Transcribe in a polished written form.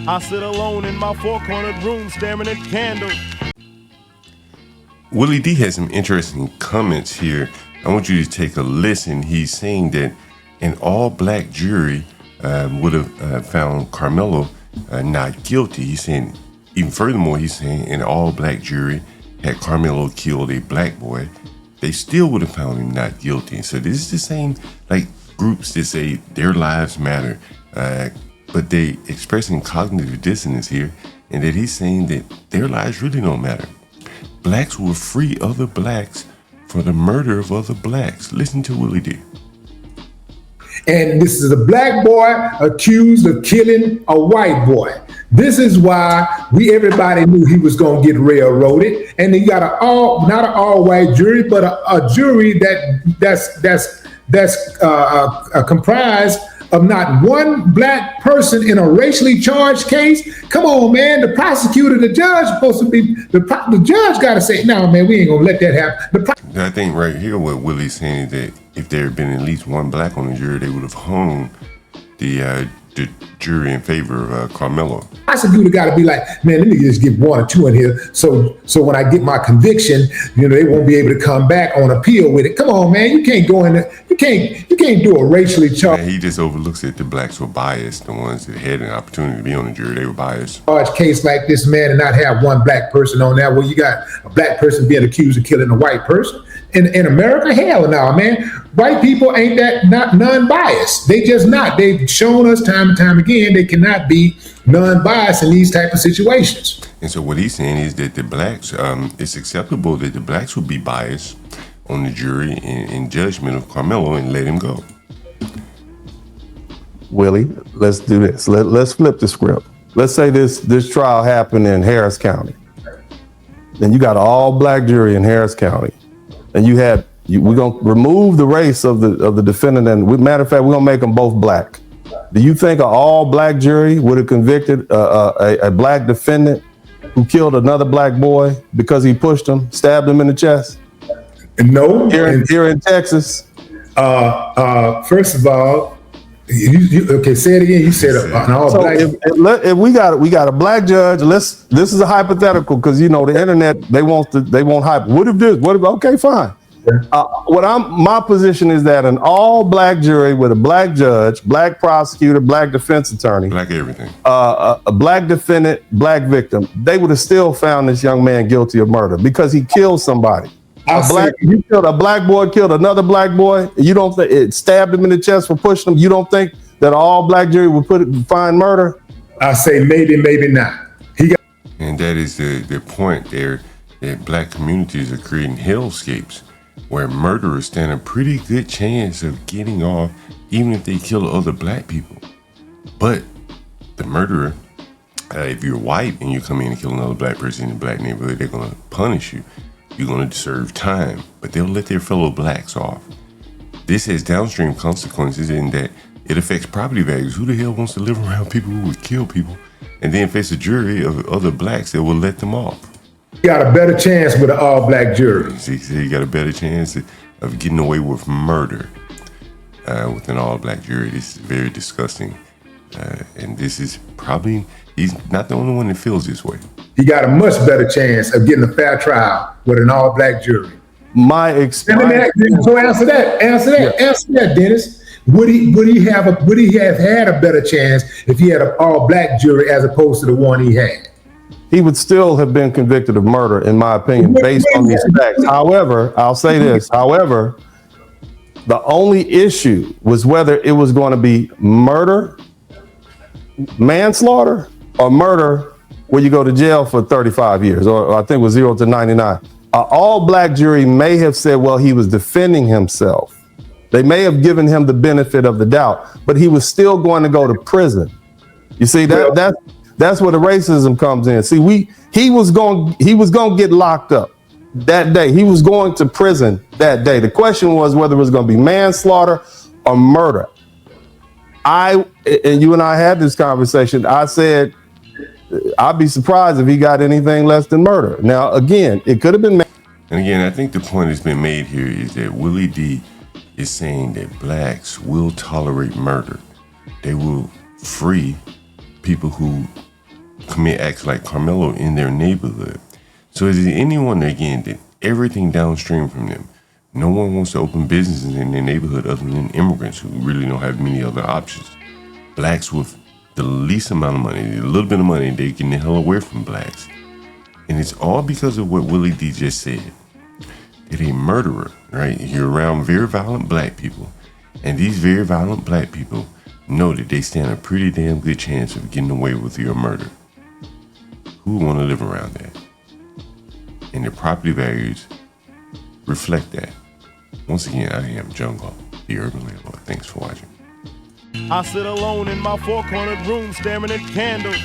I sit alone in my four-cornered room staring at candles. Willie D has some interesting comments here. I want you to take a listen. He's saying that an all-black jury would have found Karmelo not guilty. He's saying, even furthermore, he's saying an all-black jury had Karmelo killed a black boy, they still would have found him not guilty. So this is the same like groups that say their lives matter, but they expressing cognitive dissonance here, and that he's saying that their lives really don't matter. Blacks will free other blacks for the murder of other blacks. Listen to Willie D. And this is a black boy accused of killing a white boy. This is why everybody knew he was going to get railroaded. And you got not an all white jury, but a jury that's comprised of not one black person in a racially charged case. Come on, man. The prosecutor, the judge, supposed to be the judge. Got to say, no, man, we ain't gonna let that happen. I think right here what Willie's saying is that if there had been at least one black on the jury, they would have hung the jury in favor of Karmelo. Prosecutor got to be like, man, let me just get 1 or 2 in here, so when I get my conviction, they won't be able to come back on appeal with it. Come on, man, you can't go in there. You can't do a racially charged. He just overlooks that the blacks were biased. The ones that had an opportunity to be on the jury, they were biased. Large case like this, man, and not have one black person on there. Well, you got a black person being accused of killing a white person. In America, hell no, man. White people ain't not non-biased. They just not. They've shown us time and time again they cannot be non-biased in these type of situations. And so what he's saying is that the blacks, it's acceptable that the blacks would be biased on the jury in judgment of Karmelo and let him go. Willie, let's do this. Let's flip the script. Let's say this trial happened in Harris County. Then you got an all-black jury in Harris County. And we're gonna remove the race of the defendant, and matter of fact, we're gonna make them both black. Do you think an all-black jury would have convicted a black defendant who killed another black boy because he pushed him, stabbed him in the chest? No. Here in Texas. First of all, okay, say it again. You said an all-black. If we got a black judge, this is a hypothetical because the internet they want hype. What if this? Okay, fine. My position is that an all-black jury with a black judge, black prosecutor, black defense attorney, black everything, a black defendant, black victim, they would have still found this young man guilty of murder because he killed somebody. A black boy killed another black boy. You don't think it stabbed him in the chest for pushing him? You don't think that an all-black jury would find murder? I say maybe not. And that is the point there, that black communities are creating hellscapes where murderers stand a pretty good chance of getting off even if they kill other black people. But the murderer, if you're white and you come in and kill another black person in a black neighborhood, they're going to punish you. You're going to serve time, but they'll let their fellow blacks off. This has downstream consequences in that it affects property values. Who the hell wants to live around people who would kill people and then face a jury of other blacks that will let them off? You got a better chance with an all-black jury. See, you got a better chance of getting away with murder with an all-black jury. This is very disgusting. And this is probably, he's not the only one that feels this way. You got a much better chance of getting a fair trial with an all-black jury. My experience. So answer that, Dennis. Would he have had a better chance if he had an all-black jury as opposed to the one he had? He would still have been convicted of murder, in my opinion, based on these facts. However, I'll say this. However, the only issue was whether it was going to be murder, manslaughter, or murder where you go to jail for 35 years, or I think it was 0 to 99. An all-black jury may have said, well, he was defending himself. They may have given him the benefit of the doubt, but he was still going to go to prison. You see, that's where the racism comes in. See, he was going to get locked up that day. He was going to prison that day. The question was whether it was going to be manslaughter or murder. And you and I had this conversation. I said, I'd be surprised if he got anything less than murder. Now, again, it could have been. And again, I think the point that's been made here is that Willie D is saying that blacks will tolerate murder. They will free people who commit acts like Karmelo in their neighborhood. So is it anyone, again, that everything downstream from them? No one wants to open businesses in their neighborhood other than immigrants who really don't have many other options. Blacks with the least amount of money, a little bit of money, they getting the hell away from blacks. And it's all because of what Willie D just said. That a murderer, right? You're around very violent black people, and these very violent black people know that they stand a pretty damn good chance of getting away with your murder. Who would want to live around that? And the property values reflect that. Once again, I am Jungle, the Urban Landlord. Thanks for watching. I sit alone in my four-cornered room staring at candles.